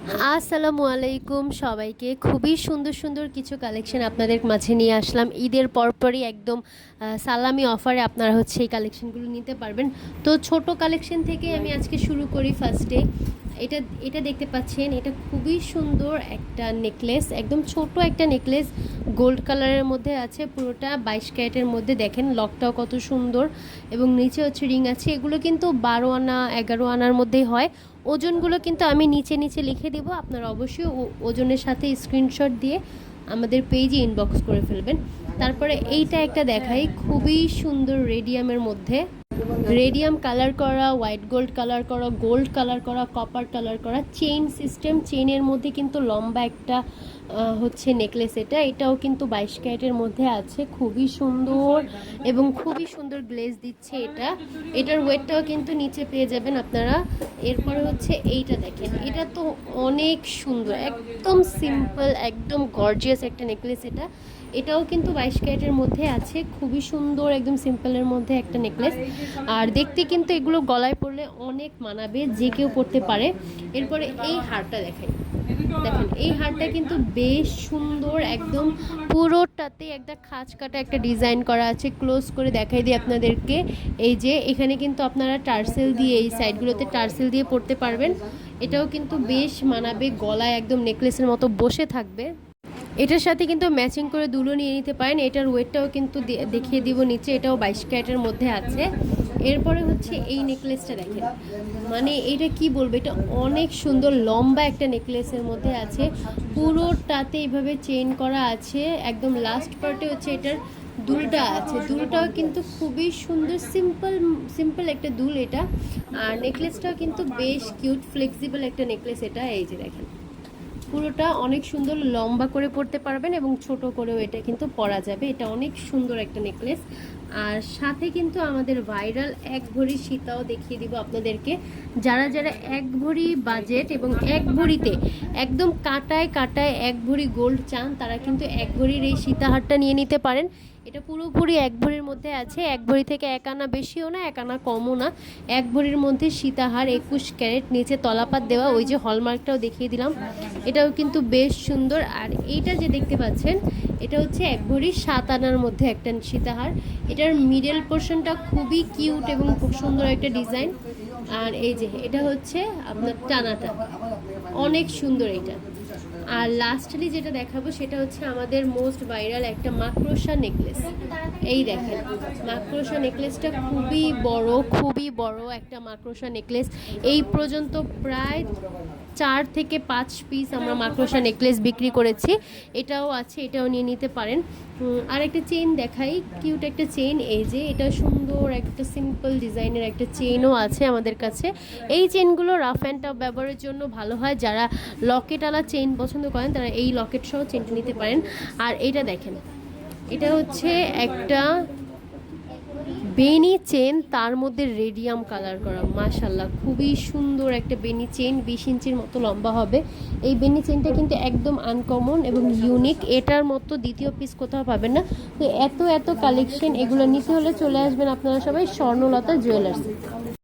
আসসালামু আলাইকুম সবাইকে। খুবই সুন্দর সুন্দর কিছু কালেকশন আপনাদের মাঝে নিয়ে আসলাম। ঈদের পরপরই একদম সালামি অফারে আপনারা হচ্ছে এই কালেকশনগুলো নিতে পারবেন। তো ছোট কালেকশন থেকে আমি আজকে শুরু করি। ফার্স্টে এটা এটা দেখতে পাচ্ছেন, এটা খুবই সুন্দর একটা নেকলেস, একদম ছোট একটা নেকলেস, গোল্ড কালারের মধ্যে আছে, পুরোটা 22 ক্যারেটের মধ্যে। দেখেন লকটাও কত সুন্দর এবং নিচে হচ্ছে রিং আছে। এগুলো কিন্তু 12 আনা 11 আনার মধ্যেই হয়। ওজনগুলো কিন্তু আমি নিচে নিচে লিখে দেবো, আপনারা অবশ্যই ওজনের সাথে স্ক্রিনশট দিয়ে আমাদের পেজে ইনবক্স করে ফেলবেন। তারপরে এইটা একটা দেখাই, খুবই সুন্দর রেডিয়ামের মধ্যে, রেডিয়াম কালার করা, হোয়াইট গোল্ড কালার করা, গোল্ড কালার করা, কপার কালার করা, চেইন সিস্টেম, চেইনের মধ্যে কিন্তু লম্বা একটা হচ্ছে নেকলেস। এটাও কিন্তু 22 ক্যারেটের মধ্যে আছে, খুবই সুন্দর এবং খুবই সুন্দর গ্লেজ দিচ্ছে। এটার ওয়েটটাও কিন্তু নিচে পেয়ে যাবেন আপনারা। এরপরে হচ্ছে এইটা দেখেন, এটা তো অনেক সুন্দর, একদম সিম্পল, একদম গর্জিয়াস একটা নেকলেস। এটাও কিন্তু 22 ক্যারেটের মধ্যে আছে, খুবই সুন্দর, একদম সিম্পলের মধ্যে একটা নেকলেস। আর দেখতে কিন্তু এগুলো গলায় পরলে অনেক মানাবে, যে কেউ পরতে পারে। এরপরে এই হারটা দেখেন, এই হারটা কিন্তু বেশ সুন্দর, একদম পুরোটাতে একটা খাঁজ কাটা একটা ডিজাইন করা আছে। ক্লোজ করে দেখাই দিই আপনাদেরকে। এই যে এখানে কিন্তু আপনারা টার্সেল দিয়ে, এই সাইডগুলোতে টার্সেল দিয়ে পরতে পারবেন। এটাও কিন্তু বেশ মানাবে, গলায় একদম নেকলেসের মতো বসে থাকবে। এটার সাথে কিন্তু ম্যাচিং করে দুলো নিয়ে নিতে পারেন। এটার ওয়েটটাও কিন্তু দেখিয়ে দিব নিচে, এটাও 22 ক্যারেটের মধ্যে আছে। এরপরে হচ্ছে এই নেকলেসটা দেখেন, মানে এটা কি বলবো, এটা অনেক সুন্দর, লম্বা একটা নেকলেসের মধ্যে আছে, পুরোটাতে এইভাবে চেইন করা আছে। একদম লাস্ট পার্টে হচ্ছে এটার দুলটা আছে, দুলটাও কিন্তু খুবই সুন্দর, সিম্পল একটা দুল এটা। আর নেকলেসটাও কিন্তু বেশ কিউট, ফ্লেক্সিবল একটা নেকলেস এটা। এই যে দেখেন, পুরোটা অনেক সুন্দর, লম্বা করে পরতে পারবেন এবং ছোট করেও এটা কিন্তু পরা যাবে। এটা অনেক সুন্দর একটা নেকলেস। আর সাথে কিন্তু আমাদের ভাইরাল এক ভরি সীতাও দেখিয়ে দিব আপনাদেরকে। যারা যারা এক ভরি বাজেট এবং এক ভরিতে একদম কাটায় কাটায় এক ভরি গোল্ড চান, তারা কিন্তু এক ভরির এই সীতাহারটা নিয়ে নিতে পারেন। এটা পুরোপুরি এক ভরির মধ্যে আছে, এক ভরি থেকে 1 আনা বেশিও না, 1 আনা কমও না। এক ভরির মধ্যে সীতাহার, 21 ক্যারেট, নিচে তলাপাত দেওয়া, ওই যে হলমার্কটাও দেখিয়ে দিলাম। এটাও কিন্তু বেশ সুন্দর। আর এইটা যে দেখতে পাচ্ছেন, এটা হচ্ছে এক ভরি 7 আনার মধ্যে একটা সীতাহার। এটার মিডল পোর্শনটা খুবই কিউট এবং খুব সুন্দর একটা ডিজাইন। আর এই যে এটা হচ্ছে আপনার টানাটা, অনেক সুন্দর এটা। আর লাস্টলি যেটা দেখাবো সেটা হচ্ছে আমাদের মোস্ট ভাইরাল একটা মাকড়সা নেকলেস। এই দেখেন, মাকড়সা নেকলেসটা খুবই বড় একটা মাকড়সা নেকলেস। এই পর্যন্ত প্রায় 4 থেকে 5 পিস আমরা মাকড়সা নেকলেস বিক্রি করেছি। এটাও আছে, এটাও নিয়ে নিতে পারেন। আর একটা চেইন দেখাই, কিউট একটা চেইন। এই যে এটা সুন্দর একটা সিম্পল ডিজাইনের একটা চেইনও আছে আমাদের কাছে। এই চেইনগুলো রাফ অ্যান্ড টাফ ব্যবহারের জন্য ভালো হয়। যারা লকেটওয়ালা চেইন পছন্দ করেন তারা এই লকেট সহ চেইনটা নিতে পারেন। আর এটা দেখেন, এটা হচ্ছে একটা বেনি চেন, তার মধ্যে রেডিয়াম কালার করা, মাশাল্লাহ খুবই সুন্দর একটা বেনি চেন, 20 ইঞ্চির মতো লম্বা হবে। এই বেনি চেনটা কিন্তু একদম আনকমন এবং ইউনিক, এটার মতো দ্বিতীয় পিস কোথাও পাবেন না। তো এত কালেকশন, এগুলো নিতে হলে চলে আসবেন আপনারা সবাই স্বর্ণলতা জুয়েলার্স।